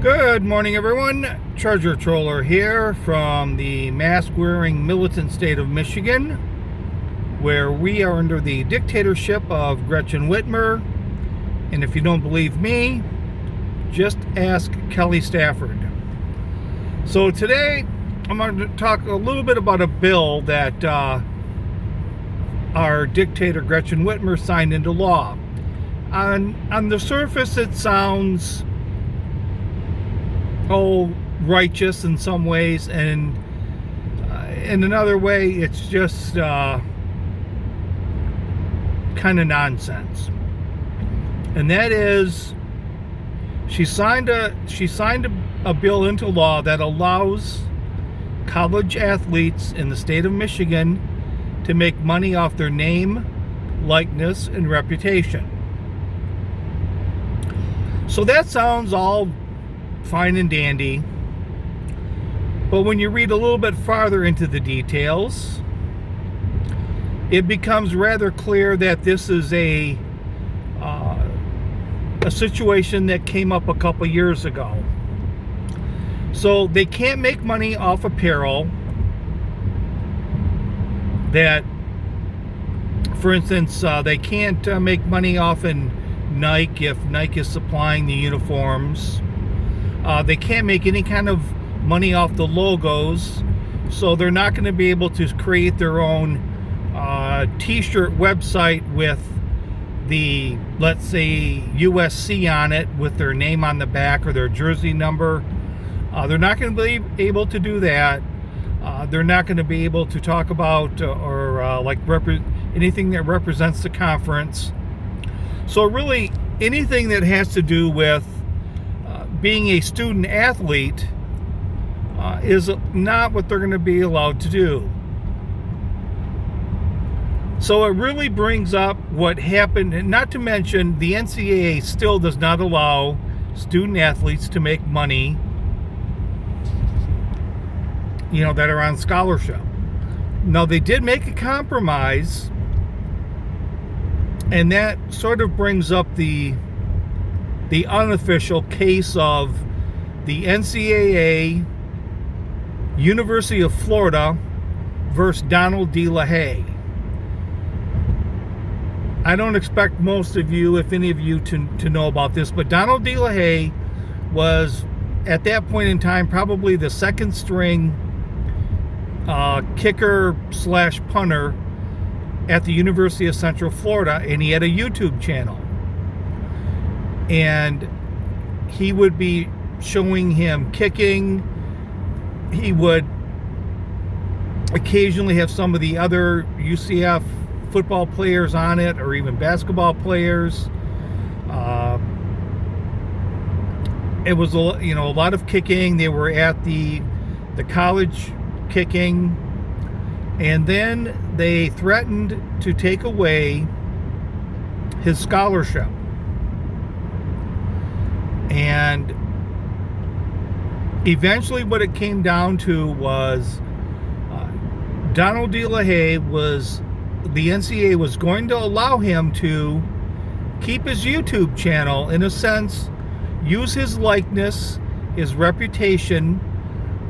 Good morning, everyone. Treasure Troller here from the mask-wearing militant state of Michigan, where we are under the dictatorship of Gretchen Whitmer. And if you don't believe me, just ask Kelly Stafford. So today, I'm going to talk a little bit about a bill that our dictator Gretchen Whitmer signed into law. On the surface, it sounds righteous in some ways, and in another way it's just kind of nonsense. And that is, she signed a bill into law that allows college athletes in the state of Michigan to make money off their name, likeness, and reputation. So that sounds all fine and dandy, but when you read a little bit farther into the details, it becomes rather clear that this is a situation that came up a couple years ago. So they can't make money off apparel that, for instance, they can't make money off in Nike if Nike is supplying the uniforms. They can't make any kind of money off the logos, so they're not going to be able to create their own t-shirt website with the, let's say, USC on it with their name on the back or their jersey number. They're not going to be able to do that. They're not going to be able to talk about anything that represents the conference. So really, anything that has to do with being a student athlete is not what they're going to be allowed to do. So it really brings up what happened, and not to mention the NCAA still does not allow student athletes to make money, that are on scholarship. Now, they did make a compromise, and that sort of brings up the unofficial case of the NCAA, University of Florida versus Donald De La Haye. I don't expect most of you, if any of you, to know about this, but Donald De La Haye was, at that point in time, probably the second string kicker / punter at the University of Central Florida, and he had a YouTube channel. And he would be showing him kicking. He would occasionally have some of the other UCF football players on it, or even basketball players. It was a lot of kicking. They were at the college kicking, and then they threatened to take away his scholarship. And eventually what it came down to was Donald De La Haye the NCAA was going to allow him to keep his YouTube channel, in a sense, use his likeness, his reputation,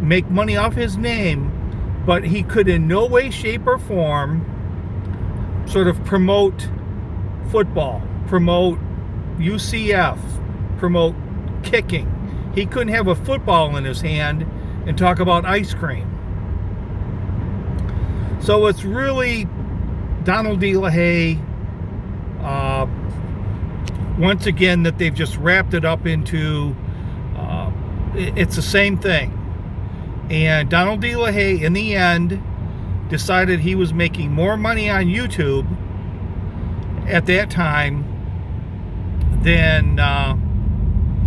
make money off his name, but he could in no way, shape, or form sort of promote football, promote UCF, promote kicking. He couldn't have a football in his hand and talk about ice cream. So it's really Donald De La Haye, once again, that they've just wrapped it up into, it's the same thing. And Donald De La Haye, in the end, decided he was making more money on YouTube at that time than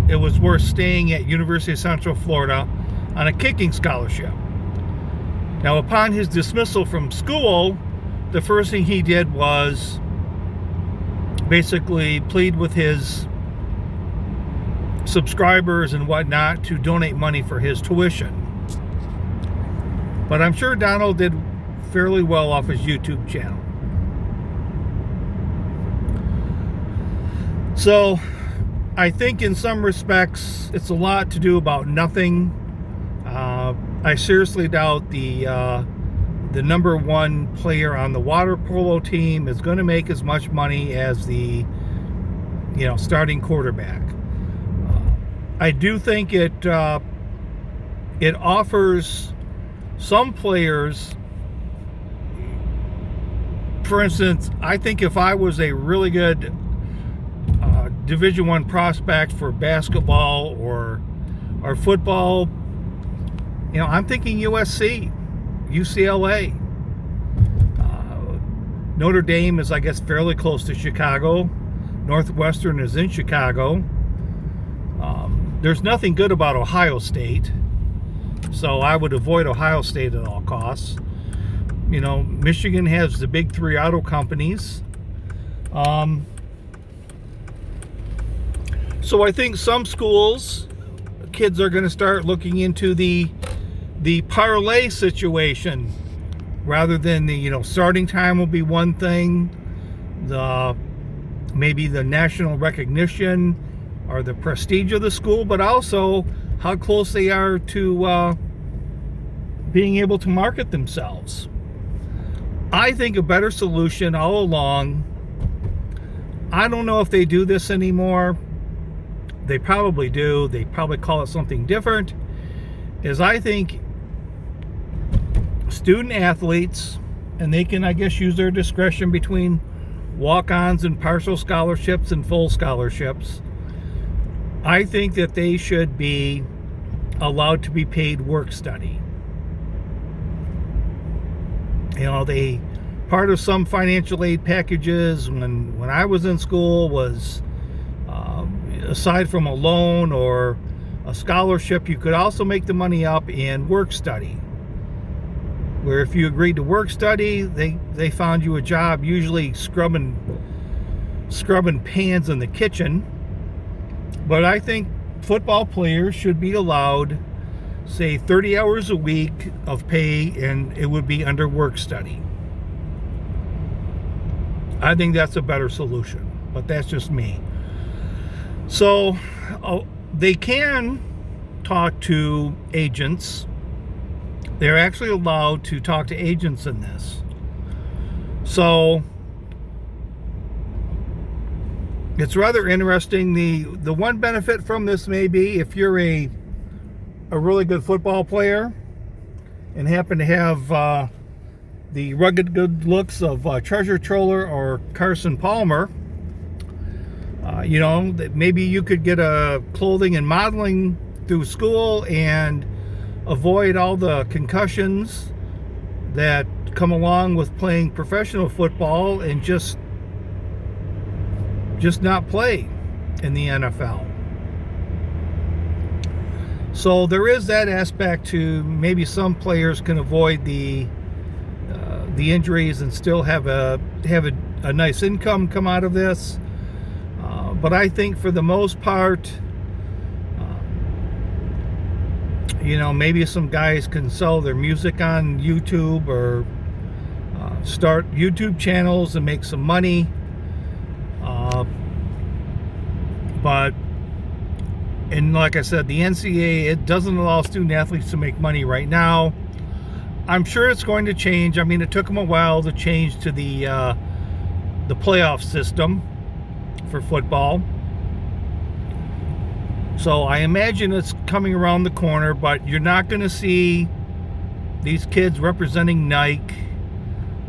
it was worth staying at University of Central Florida on a kicking scholarship. Now, upon his dismissal from school, the first thing he did was basically plead with his subscribers and whatnot to donate money for his tuition. But I'm sure Donald did fairly well off his YouTube channel. So I think in some respects it's a lot to do about nothing. I seriously doubt the number one player on the water polo team is going to make as much money as the starting quarterback. I do think it offers some players. For instance, I think if I was a really good Division I prospect for basketball or football, I'm thinking USC, UCLA. Notre Dame is, I guess, fairly close to Chicago. Northwestern is in Chicago. There's nothing good about Ohio State, so I would avoid Ohio State at all costs. Michigan has the big three auto companies. So I think some schools, kids are going to start looking into the parlay situation rather than the starting time will be one thing, maybe the national recognition or the prestige of the school, but also how close they are to being able to market themselves. I think a better solution all along, I don't know if they do this anymore. They probably do. They probably call it something different. Is I think student athletes, and they can, I guess, use their discretion between walk-ons and partial scholarships and full scholarships. I think that they should be allowed to be paid work study. They part of some financial aid packages when I was in school was aside from a loan or a scholarship, you could also make the money up in work study, where if you agreed to work study, they found you a job, usually scrubbing pans in the kitchen. But I think football players should be allowed, say, 30 hours a week of pay, and it would be under work study. I think that's a better solution, but that's just me. So they can talk to agents. They're actually allowed to talk to agents in this. So it's rather interesting. The one benefit from this may be if you're a really good football player and happen to have the rugged good looks of Treasure Troller or Carson Palmer, that maybe you could get a clothing and modeling through school and avoid all the concussions that come along with playing professional football and just not play in the NFL. So there is that aspect to maybe some players can avoid the injuries and still have a nice income come out of this. But I think for the most part, maybe some guys can sell their music on YouTube or start YouTube channels and make some money. And like I said, the NCAA, it doesn't allow student athletes to make money right now. I'm sure it's going to change. I mean, it took them a while to change to the playoff system for football. So I imagine it's coming around the corner, but you're not going to see these kids representing Nike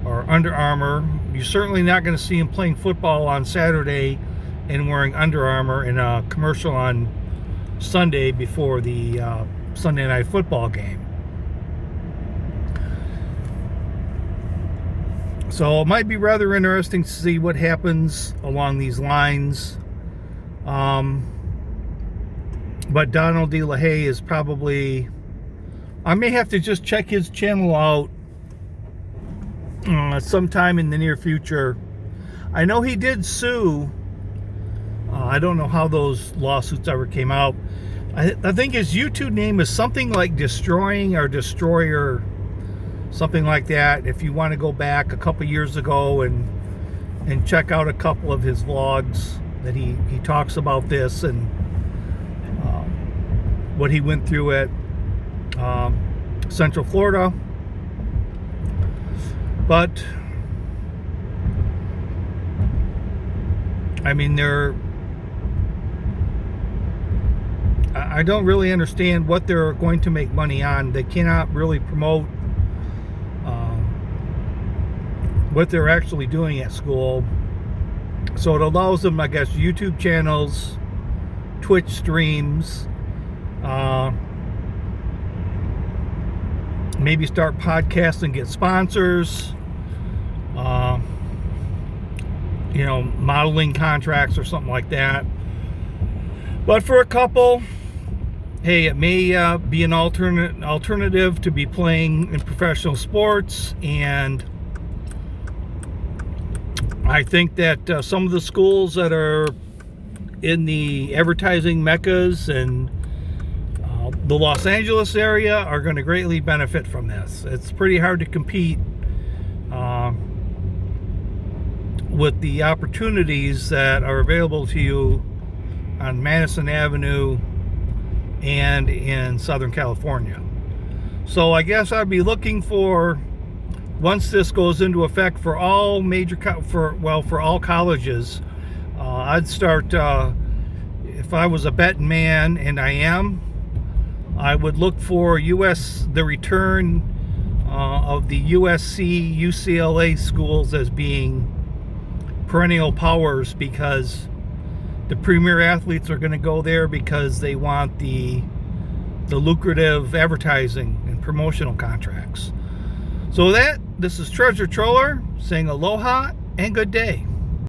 or Under Armour. You're certainly not going to see them playing football on Saturday and wearing Under Armour in a commercial on Sunday before the Sunday night football game. So it might be rather interesting to see what happens along these lines. But Donald De La Haye is probably... I may have to just check his channel out sometime in the near future. I know he did sue. I don't know how those lawsuits ever came out. I think his YouTube name is something like Destroying or Destroyer, something like that. If you want to go back a couple years ago and check out a couple of his vlogs. that he talks about this and what he went through at Central Florida. But I mean, I don't really understand what they're going to make money on. They cannot really promote what they're actually doing at school. So it allows them, I guess, YouTube channels, Twitch streams, maybe start podcasts and get sponsors, modeling contracts or something like that. But for a couple, hey, it may be an alternative to be playing in professional sports. And I think that some of the schools that are in the advertising meccas and the Los Angeles area are going to greatly benefit from this. It's pretty hard to compete with the opportunities that are available to you on Madison Avenue and in Southern California. So I guess I'd be looking for, once this goes into effect for all for all colleges, I'd start, if I was a betting man, and I am, I would look for the return of the USC, UCLA schools as being perennial powers, because the premier athletes are going to go there because they want the lucrative advertising and promotional contracts. So this is Treasure Troller saying aloha and good day.